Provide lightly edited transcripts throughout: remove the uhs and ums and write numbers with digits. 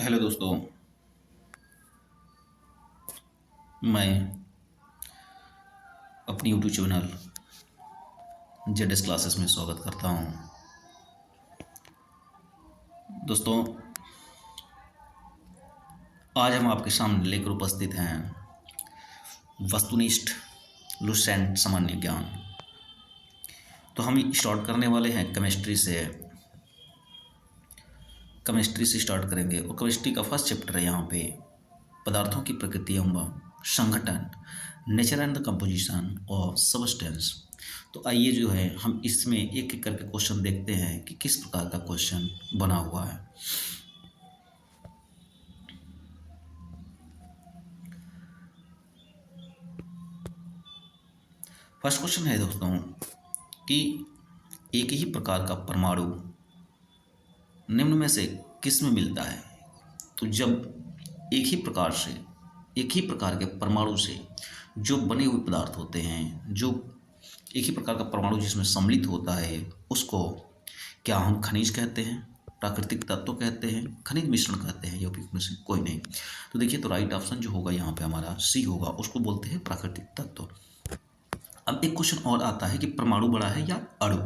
Hello दोस्तों। मैं अपनी YouTube channel Z S classes में स्वागत करता हूं। दोस्तों, आज हम आपके सामने लेकर उपस्थित हैं वस्तुनिष्ठ लुसेंट सामान्य ज्ञान। तो हम स्टार्ट करने वाले हैं केमिस्ट्री से स्टार्ट करेंगे। और केमिस्ट्री का फर्स्ट चैप्टर है यहाँ पे पदार्थों की प्रकृति एवं संगठन, nature and the composition of substance. तो आइए जो है हम इसमें एक एक करके क्वेश्चन देखते हैं कि किस प्रकार का क्वेश्चन बना हुआ है। फर्स्ट क्वेश्चन है दोस्तों कि एक ही प्रकार का परमाणु निम्न में से किस में मिलता है। तो जब एक ही प्रकार के परमाणु से जो बने हुए पदार्थ होते हैं, जो एक ही प्रकार का परमाणु जिसमें सम्मिलित होता है, उसको क्या हम खनिज कहते हैं, प्राकृतिक तत्व कहते हैं, खनिज मिश्रण कहते हैं, या फिर में से कोई नहीं। तो देखिए, तो राइट ऑप्शन जो होगा यहाँ पे हमारा सी होगा, उसको बोलते हैं प्राकृतिक तत्व। अब एक क्वेश्चन और आता है कि परमाणु बड़ा है या अणु।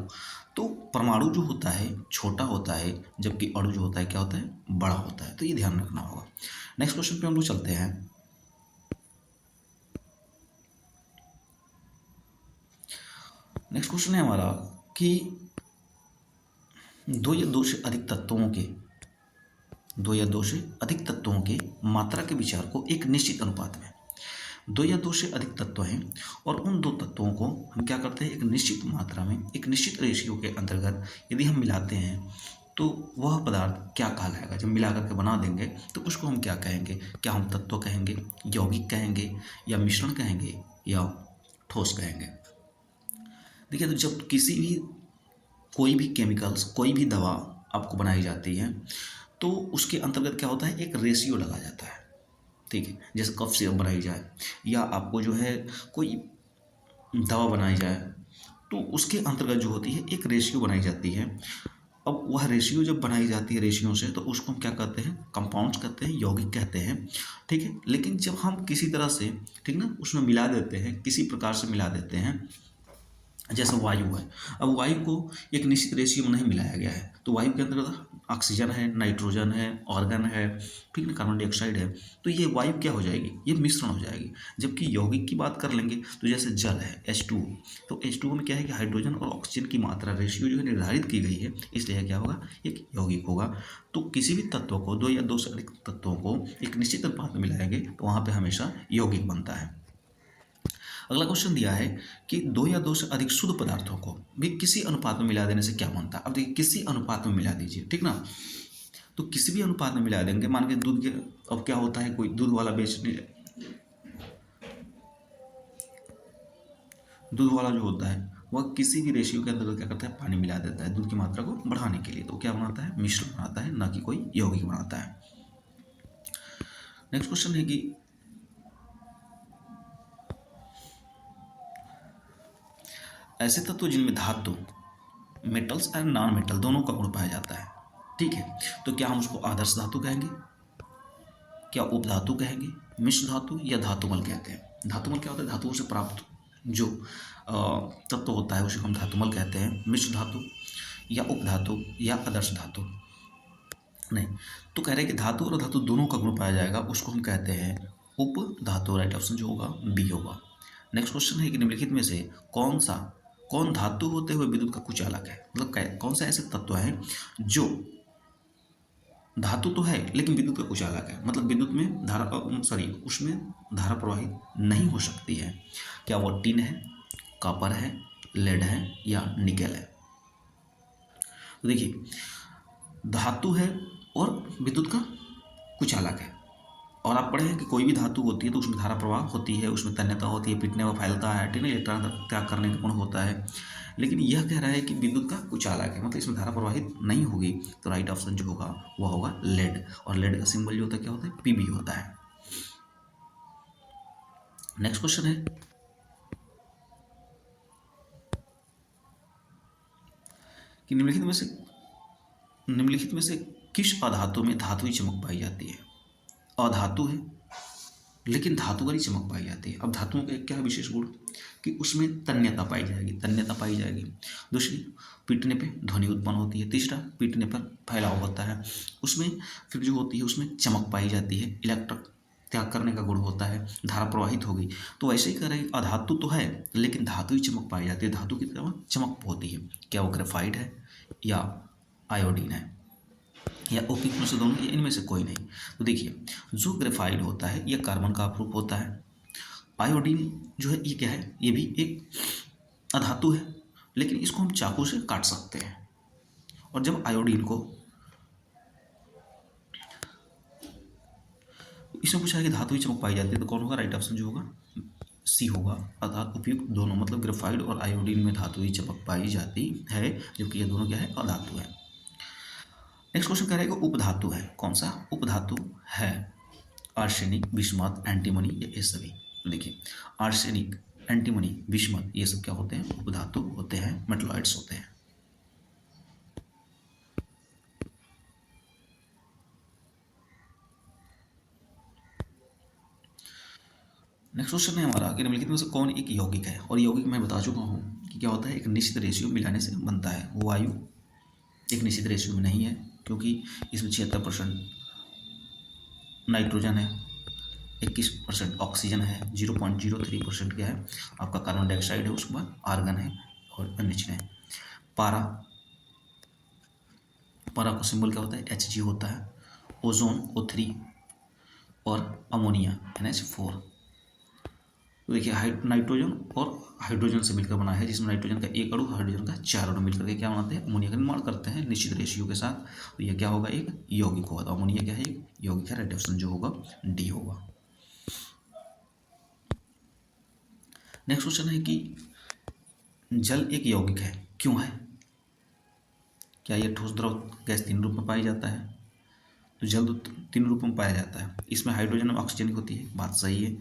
तो परमाणु जो होता है छोटा होता है, जबकि अणु जो होता है क्या होता है, बड़ा होता है। तो ये ध्यान रखना होगा। नेक्स्ट क्वेश्चन पे हम लोग चलते हैं। नेक्स्ट क्वेश्चन है हमारा कि दो या दो से अधिक तत्वों के मात्रा के विचार को एक निश्चित अनुपात में, दो या दो से अधिक तत्व हैं और उन दो तत्वों को हम क्या करते हैं, एक निश्चित मात्रा में, एक निश्चित रेशियो के अंतर्गत यदि हम मिलाते हैं तो वह पदार्थ क्या कहलाएगा। जब मिला करके बना देंगे तो उसको हम क्या कहेंगे, क्या हम तत्व कहेंगे, यौगिक कहेंगे, या मिश्रण कहेंगे, या ठोस कहेंगे। देखिए, तो जब कोई भी केमिकल्स, कोई भी दवा आपको बनाई जाती है तो उसके अंतर्गत क्या होता है, एक रेशियो लगा जाता है। ठीक है, जैसे कफ सिरप बनाई जाए या आपको जो है कोई दवा बनाई जाए तो उसके अंतर्गत जो होती है एक रेशियो बनाई जाती है। अब वह रेशियो जब बनाई जाती है रेशियो से, तो उसको हम क्या कहते हैं, कंपाउंड्स कहते हैं, यौगिक कहते हैं। ठीक है, लेकिन जब हम किसी तरह से, ठीक ना, उसमें मिला देते हैं, किसी प्रकार से मिला देते हैं, जैसे वायु है। अब वायु को एक निश्चित रेशियो में नहीं मिलाया गया है, तो वायु के अंतर्गत ऑक्सीजन है, नाइट्रोजन है, ऑर्गन है, ठीक है, कार्बन डाइऑक्साइड है। तो ये वायु क्या हो जाएगी, ये मिश्रण हो जाएगी। जबकि यौगिक की बात कर लेंगे तो जैसे जल है H2, तो H2 में क्या है कि हाइड्रोजन और ऑक्सीजन की मात्रा रेशियो जो है निर्धारित की गई है, इसलिए क्या होगा, एक यौगिक होगा। तो किसी भी तत्व को, दो या दो से अधिक तत्वों को एक निश्चित अनुपात में मिलाएंगे तो वहाँ पर हमेशा यौगिक बनता है। अगला क्वेश्चन दिया है कि दो या दो से अधिक शुद्ध पदार्थों को भी किसी अनुपात में मिला देने से क्या बनता है। अब देखिए, किसी अनुपात में मिला दीजिए, ठीक ना। तो किसी भी अनुपात में मिला देंगे, मान के दूध के, अब क्या होता है, कोई दूध वाला जो होता है वह किसी भी रेशियो के अंदर क्या करता है, पानी मिला देता है दूध की मात्रा को बढ़ाने के लिए। तो क्या बनाता है, मिश्रण बनाता है, ना कि कोई यौगिक बनाता है। नेक्स्ट क्वेश्चन है कि ऐसे तत्व जिनमें धातु, मेटल्स एंड नॉन मेटल दोनों का गुण पाया जाता है। ठीक है, तो क्या हम उसको आदर्श धातु कहेंगे, क्या उपधातु कहेंगे, मिश्र धातु, या धातुमल कहते हैं। धातुमल क्या होता है, धातुओं से प्राप्त जो तत्व होता है उसे हम धातुमल कहते हैं। मिश्र धातु या उपधातु या आदर्श धातु नहीं। तो कह रहे हैं कि धातु और धातु दोनों का गुण पाया जाएगा, उसको हम कहते हैं उपधातु। राइट ऑप्शन जो होगा बी होगा। नेक्स्ट क्वेश्चन है कि निम्नलिखित में से कौन धातु होते हुए विद्युत का कुचालक है। मतलब कौन सा ऐसे तत्व है जो धातु तो है लेकिन विद्युत का कुचालक है, मतलब विद्युत में उसमें धारा प्रवाहित नहीं हो सकती है। क्या वो टिन है, कॉपर है, लेड है, या निकेल है। तो देखिए, धातु है और विद्युत का कुचालक है। और आप पढ़े हैं कि कोई भी धातु होती है तो उसमें धारा प्रवाह होती है, उसमें तन्यता होती है, पिटने व फैलता है, ठीक है, इलेक्ट्रॉन त्याग करने का गुण होता है। लेकिन यह कह रहा है कि विद्युत का कुचालक है, मतलब इसमें धारा प्रवाहित नहीं होगी। तो राइट ऑप्शन जो होगा वह होगा लेड। और लेड का सिंबल जो होता है क्या होता है, पीबी होता है। नेक्स्ट क्वेश्चन है कि निम्नलिखित में से किस अधातु में धातुई चमक पाई जाती है? अधातु है लेकिन धातु वाली चमक पाई जाती है। अब धातुओं का एक क्या है विशेष गुण कि उसमें तन्यता पाई जाएगी, तन्यता पाई जाएगी। दूसरी, पीटने पे ध्वनि उत्पन्न होती है। तीसरा, पीटने पर फैलाव होता है। उसमें फिर जो होती है उसमें चमक पाई जाती है, इलेक्ट्रिक त्याग करने का गुण होता है, धारा प्रवाहित होगी। तो ऐसे ही कह रहे हैं अधातु तो है लेकिन धातु ही चमक पाई जाती है। धातु की चमक होती है। क्या वो ग्रेफाइट है या आयोडीन है या ओपिक में से दोनों, या इनमें से कोई नहीं? तो देखिए, जो ग्रेफाइट होता है ये कार्बन का अपरूप होता है। आयोडीन जो है ये क्या है? ये भी एक अधातु है लेकिन इसको हम चाकू से काट सकते हैं। और जब आयोडीन को इसमें पूछा है कि धातु ही चमक पाई जाती है तो कौन होगा? राइट ऑप्शन जो होगा सी होगा। अर्थात उपयुक्त दोनों, मतलब ग्रेफाइट और आयोडीन में धातु ही चमक पाई जाती है, जबकि ये दोनों क्या है? अधातु है। नेक्स्ट क्वेश्चन कह रहा है कि उपधातु है। कौन सा उपधातु है? आर्सेनिक, बिस्मथ, एंटीमनी, ये सभी। तो देखिए, आर्सेनिक, एंटीमनी, बिस्मथ ये सब क्या होते हैं? उपधातु होते हैं, मेटलॉइड्स होते हैं। नेक्स्ट क्वेश्चन है हमारा कि निम्नलिखित में से कौन एक यौगिक है? और यौगिक मैं बता चुका हूँ कि क्या होता है, एक निश्चित रेशियो मिलाने से बनता है। वायु एक निश्चित रेशियो में नहीं है क्योंकि इसमें 76% नाइट्रोजन है, 21% ऑक्सीजन है, 0.03% क्या है आपका कार्बन डाइऑक्साइड है, उसके बाद आर्गन है और अन्य चीज़ें हैं। पारा, पारा का सिंबल क्या होता है? Hg होता है। ओजोन O3 और अमोनिया NH4। तो देखिए, नाइट्रोजन और हाइड्रोजन से मिलकर बना है, जिसमें नाइट्रोजन का एक अणु, हाइड्रोजन का 4 अणु मिलकर के क्या बनाते हैं? अमोनिया का निर्माण करते हैं निश्चित रेशियो के साथ। तो यह क्या होगा? एक यौगिक होगा। तो अमोनिया क्या है? एक यौगिक है। राइट ऑप्शन जो होगा डी होगा। नेक्स्ट क्वेश्चन है कि जल एक यौगिक है, क्यों है? क्या यह ठोस, द्रव, गैस तीन रूप में पाया जाता है? तो जल तो तीन रूप में पाया जाता है। इसमें हाइड्रोजन और ऑक्सीजन होती है, बात सही है।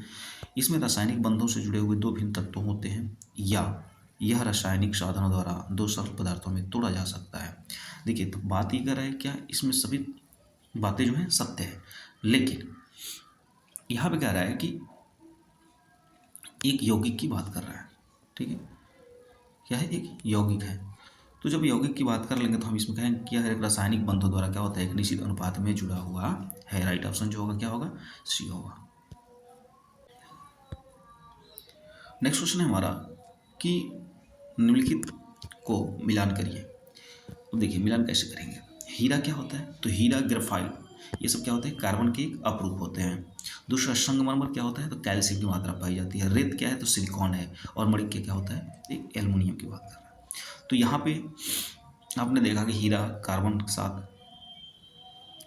इसमें रासायनिक बंधों से जुड़े हुए दो भिन्न तत्व होते हैं, या यह रासायनिक साधनों द्वारा दो सरल पदार्थों में तोड़ा जा सकता है। देखिए, तो बात ये कर रहा है क्या, इसमें सभी बातें जो हैं सत्य है, लेकिन यहाँ पे कह रहा है कि एक यौगिक की बात कर रहा है। ठीक है, क्या है? एक यौगिक है। तो जब यौगिक की बात कर लेंगे तो हम इसमें कहेंगे क्या है? रासायनिक बंधों द्वारा क्या होता है? एक निश्चित अनुपात में जुड़ा हुआ है। राइट ऑप्शन जो होगा क्या होगा? सी होगा। नेक्स्ट क्वेश्चन है हमारा कि निम्नलिखित को मिलान करिए। तो देखिए, मिलान कैसे करेंगे? हीरा क्या होता है? तो हीरा, ग्रेफाइट ये सब क्या होते हैं? कार्बन के एक अपरूप होते हैं। दूसरा, संगमरमर क्या होता है? तो कैल्शियम की मात्रा पाई जाती है। रेत क्या है? तो सिलिकॉन है। और मणिक्य क्या होता है? एक एल्युमिनियम की बात कर रहा है। तो यहाँ पे आपने देखा कि हीरा कार्बन के साथ,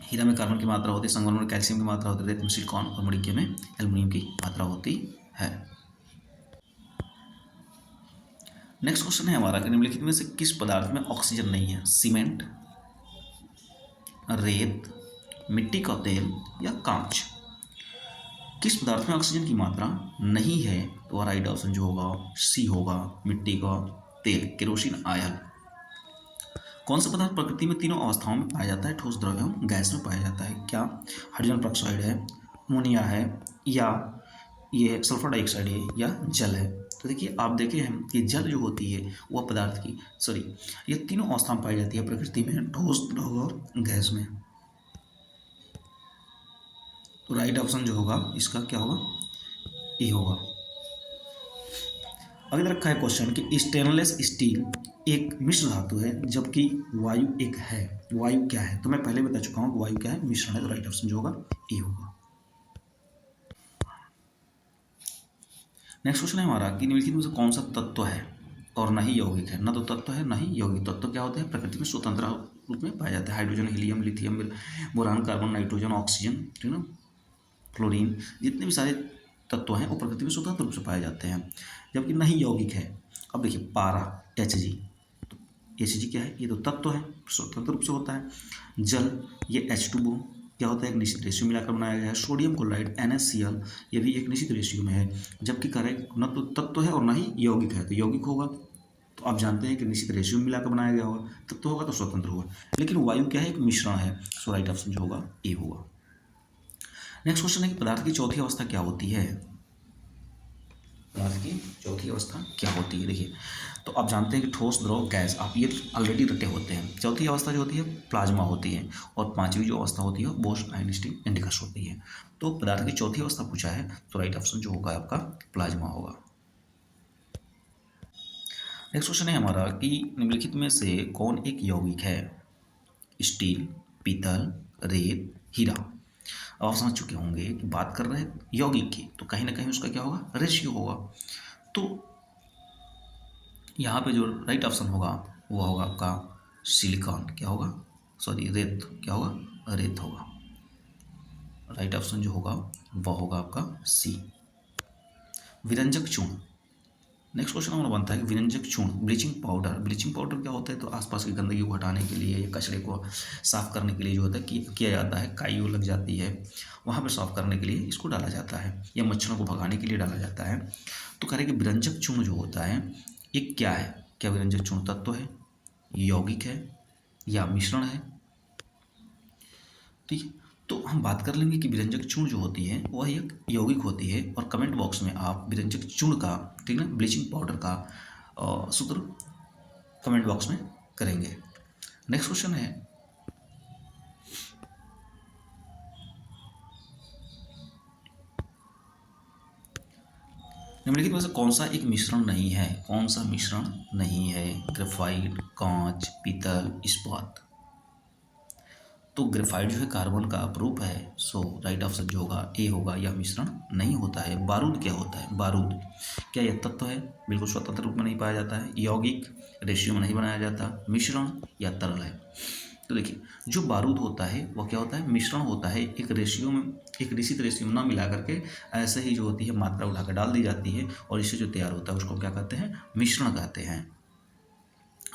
हीरा में कार्बन की मात्रा होती है, संगमरमर में कैल्शियम की मात्रा होती है, रेत में सिलिकॉन और मणिक्य में एल्युमिनियम की मात्रा होती है। नेक्स्ट क्वेश्चन है हमारा कि निम्नलिखित में से किस पदार्थ में ऑक्सीजन नहीं है? सीमेंट, रेत, मिट्टी का तेल या कांच? किस पदार्थ में ऑक्सीजन की मात्रा नहीं है? तो राइट ऑप्शन जो होगा सी होगा, मिट्टी का तेल, केरोसिन आयल। कौन सा पदार्थ प्रकृति में तीनों अवस्थाओं में पाया जाता है? ठोस, द्रव एवं गैस में पाया जाता है। क्या हाइड्रोजन पेरोक्साइड है, अमोनिया है, या ये सल्फर डाइऑक्साइड है, या जल है? तो देखिए, आप देखे हैं कि जल जो होती है वह पदार्थ की, सॉरी, ये तीनों अवस्था में पाई जाती है प्रकृति में, ठोस, द्रव और गैस में। तो राइट ऑप्शन जो होगा इसका क्या होगा? ए होगा। अगर रखा है क्वेश्चन कि स्टेनलेस स्टील एक मिश्र धातु है जबकि वायु एक है, वायु क्या है? तो मैं पहले बता चुका हूँ वायु क्या है? मिश्रण है। तो राइट ऑप्शन जो होगा ए होगा। नेक्स्ट क्वेश्चन है हमारा कि निम्नलिखित में से कौन सा तत्व है और न ही यौगिक है? न तो तत्व है, न ही यौगिक। तत्व क्या होते हैं? प्रकृति में स्वतंत्र रूप में पाए जाते हैं। Hydrogen, helium, lithium, boron, carbon, nitrogen, oxygen, ठीक ना, फ्लोरीन, जितने भी सारे तत्व हैं वो प्रकृति में स्वतंत्र रूप से पाए जाते हैं, जबकि नहीं यौगिक है। अब देखिए, पारा Hg, तो Hg क्या है? ये तो तत्व है, स्वतंत्र रूप से होता है। जल, ये H2O क्या होता है? एक निश्चित रेशियो मिलाकर बनाया गया है। सोडियम क्लोराइड NaCl ये भी एक निश्चित रेशियो में है, जबकि करेक्ट न तो तत्व है और न ही यौगिक है, तो यौगिक होगा। तो आप जानते हैं कि निश्चित रेशियो में मिलाकर बनाया गया होगा, तब तो होगा तो स्वतंत्र होगा। लेकिन वायु क्या है, एक मिश्रण है। सो राइट ऑप्शन जो होगा ए होगा। नेक्स्ट क्वेश्चन है कि पदार्थ की चौथी अवस्था क्या होती है। पदार्थ की चौथी अवस्था क्या होती है, देखिए तो आप जानते हैं कि ठोस, द्रव, गैस, आप ये ऑलरेडी रटे होते हैं। चौथी अवस्था जो होती है प्लाज्मा होती है, और पांचवी जो अवस्था होती है बोस आयनिस्टिक इंडिकस होती है। तो पदार्थ की चौथी अवस्था पूछा है, तो राइट ऑप्शन जो होगा आपका प्लाज्मा होगा। नेक्स्ट क्वेश्चन है हमारा कि निम्नलिखित में से कौन एक यौगिक है। स्टील, पीतल, रेत, हीरा। अब आप समझ चुके होंगे कि बात कर रहे हैं यौगिक की, तो कहीं ना कहीं उसका क्या होगा, रेशियो होगा। तो यहाँ पे जो राइट ऑप्शन होगा वो होगा आपका सिलिकॉन, क्या होगा, सॉरी रेत, क्या होगा, रेत होगा। राइट ऑप्शन जो होगा वह होगा आपका सी। विरंजक चूर्ण। नेक्स्ट क्वेश्चन हमारा बनता है कि विरंजक चूर्ण, ब्लीचिंग पाउडर। ब्लीचिंग पाउडर क्या होता है, तो आसपास की गंदगी को हटाने के लिए, कचरे को साफ करने के लिए जो होता है किया जाता है, काई लग जाती है वहाँ पर साफ करने के लिए इसको डाला जाता है, या मच्छरों को भगाने के लिए डाला जाता है। तो कह रहे कि विरंजक चूर्ण जो होता है ये क्या है, क्या विरंजक चूर्ण तत्व है, यौगिक है, या मिश्रण है। ठीक है, तो हम बात कर लेंगे कि विरंजक चूर्ण जो होती है वह एक यौगिक होती है, और कमेंट बॉक्स में आप विरंजक चूर्ण का, ठीक है ना, ब्लीचिंग पाउडर का सूत्र कमेंट बॉक्स में करेंगे। नेक्स्ट क्वेश्चन है निम्नलिखित में से कौन सा एक मिश्रण नहीं है, कौन सा मिश्रण नहीं है। ग्रेफाइट, कांच, पीतल, इस्पात। तो ग्रेफाइट जो है कार्बन का अपरूप है, सो राइट ऑप्शन जो होगा ए होगा, यह मिश्रण नहीं होता है। बारूद क्या होता है, बारूद क्या यह तत्व है, बिल्कुल स्वतंत्र रूप में नहीं पाया जाता है। यौगिक, रेशियो में नहीं बनाया जाता। मिश्रण या तरल है। तो देखिए जो बारूद होता है वह क्या होता है, मिश्रण होता है, एक रेशियो में, एक निश्चित रेशियो में ना मिला करके ऐसे ही जो होती है मात्रा उठाकर डाल दी जाती है, और इससे जो तैयार होता है उसको क्या कहते हैं, मिश्रण कहते हैं।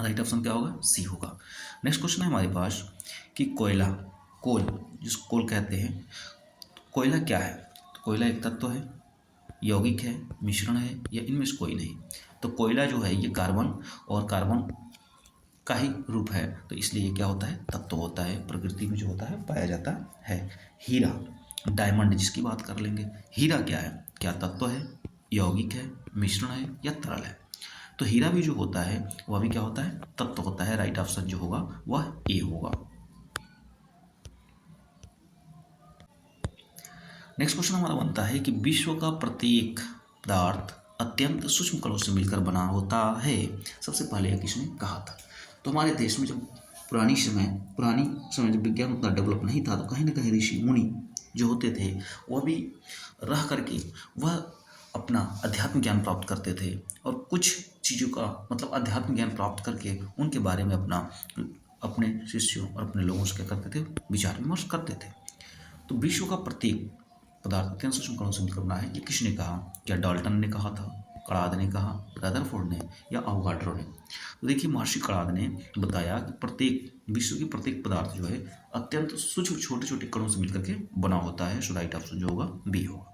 राइट ऑप्शन क्या होगा, सी होगा। नेक्स्ट क्वेश्चन है हमारे पास कि कोयला, कोल, जिसको कोल कहते हैं, तो कोयला क्या है। तो कोयला एक तत्व है, यौगिक है, मिश्रण है, या इनमें से कोई नहीं। तो कोयला जो है ये कार्बन और कार्बन का ही रूप है, तो इसलिए ये क्या होता है, तत्व होता है, प्रकृति में जो होता है पाया जाता है। हीरा, डायमंड जिसकी बात कर लेंगे, हीरा क्या है, क्या तत्व है, यौगिक है, मिश्रण है, या तरल है। तो हीरा भी जो होता है वह भी क्या होता है, तत्व होता है। राइट ऑप्शन जो होगा वह ए होगा। नेक्स्ट क्वेश्चन हमारा बनता है कि विश्व का प्रत्येक पदार्थ अत्यंत सूक्ष्म कणों से मिलकर बना होता है। सबसे पहले यह किसने कहा था। तो हमारे देश में जब पुरानी समय जब विज्ञान उतना डेवलप नहीं था, तो कहीं ना कहीं ऋषि मुनि जो होते थे वह भी रह करके वह अपना अध्यात्म ज्ञान प्राप्त करते थे, और कुछ चीज़ों का मतलब अध्यात्म ज्ञान प्राप्त करके उनके बारे में अपने शिष्यों और अपने लोगों से क्या करते थे, विचार विमर्श करते थे। तो विश्व का प्रत्येक पदार्थ अत्यंत सूक्ष्म कणों से मिलकर बना है, ये किसने कहा, क्या डाल्टन ने कहा था, कणाद ने कहा, रदरफोर्ड ने, या अवगाड्रो ने। तो देखिए महर्षि कणाद ने बताया कि प्रत्येक विश्व की प्रत्येक पदार्थ जो है अत्यंत सूक्ष्म छोटे छोटे कणों से मिलकर के बना होता है। सो राइट ऑप्शन जो होगा बी होगा।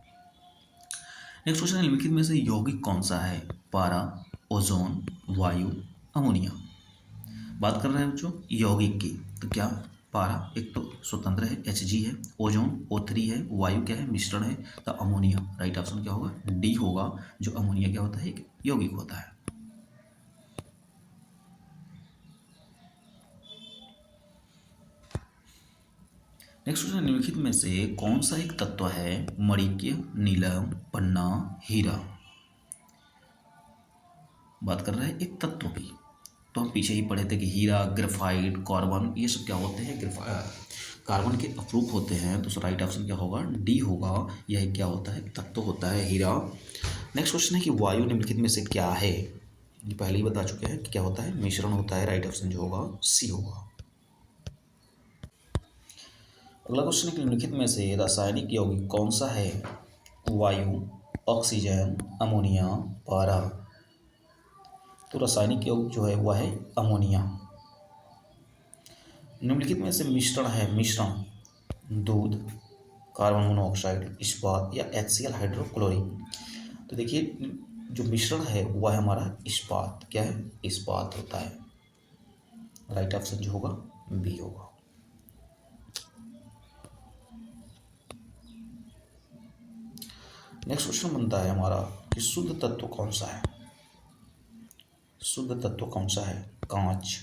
नेक्स्ट क्वेश्चन है निम्नलिखित में से यौगिक कौन सा है। पारा, ओजोन, वायु, अमोनिया। बात कर रहे हैं बच्चों यौगिक की, तो क्या पारा एक तो स्वतंत्र है, Hg है, ओजोन O3 है, वायु क्या है, मिश्रण है, तो अमोनिया। राइट ऑप्शन क्या होगा, डी होगा, जो अमोनिया क्या होता है, एक यौगिक होता है। नेक्स्ट क्वेश्चन, निम्नलिखित में से कौन सा एक तत्व है मणिक्य, नीलम, पन्ना, हीरा। बात कर रहे हैं एक तत्व की, तो हम पीछे ही पढ़े थे कि हीरा, ग्रेफाइट, कार्बन, ये सब क्या होते हैं, कार्बन के अपरूप होते हैं। तो राइट ऑप्शन क्या होगा, डी होगा, यह क्या होता है, तत्व होता है हीरा। नेक्स्ट क्वेश्चन है कि वायु निम्नलिखित में से क्या है। ये पहले ही बता चुके हैं कि क्या होता है, मिश्रण होता है। राइट ऑप्शन जो होगा सी होगा। अगला क्वेश्चन है कि निम्नलिखित में से रासायनिक यौगिक कौन सा है। वायु, ऑक्सीजन, अमोनिया, पारा। तो रासायनिक यौगिक जो है वह है अमोनिया। निम्नलिखित में से मिश्रण है, मिश्रण दूध, कार्बन मोनोऑक्साइड, इस्पात, या HCl हाइड्रोक्लोरिक। तो देखिए जो मिश्रण है वह है हमारा इस्पात। क्या है? इस्पात होता है। राइट ऑप्शन जो होगा बी होगा। नेक्स्ट क्वेश्चन बनता है हमारा कि शुद्ध तत्व कौन सा है? शुद्ध तत्व कौन सा है? कांच,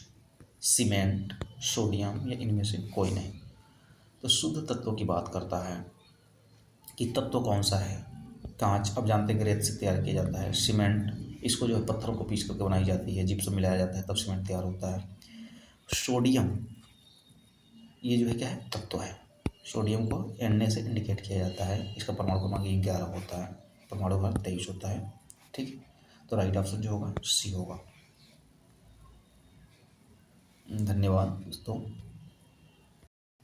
सीमेंट, सोडियम या इनमें से कोई नहीं। तो शुद्ध तत्व की बात करता है कि तत्व कौन सा है। कांच अब जानते हैं कि रेत से तैयार किया जाता है। सीमेंट इसको जो है पत्थरों को पीस करके बनाई जाती है, जिप्सम मिलाया जाता है तब सीमेंट तैयार होता है। सोडियम ये जो है क्या है? तत्व है। सोडियम को Na से इंडिकेट किया जाता है। इसका परमाणु क्रमांक 11 होता है, परमाणु भार 23 होता है। ठीक है, तो राइट ऑप्शन जो होगा सी होगा। धन्यवाद दोस्तों।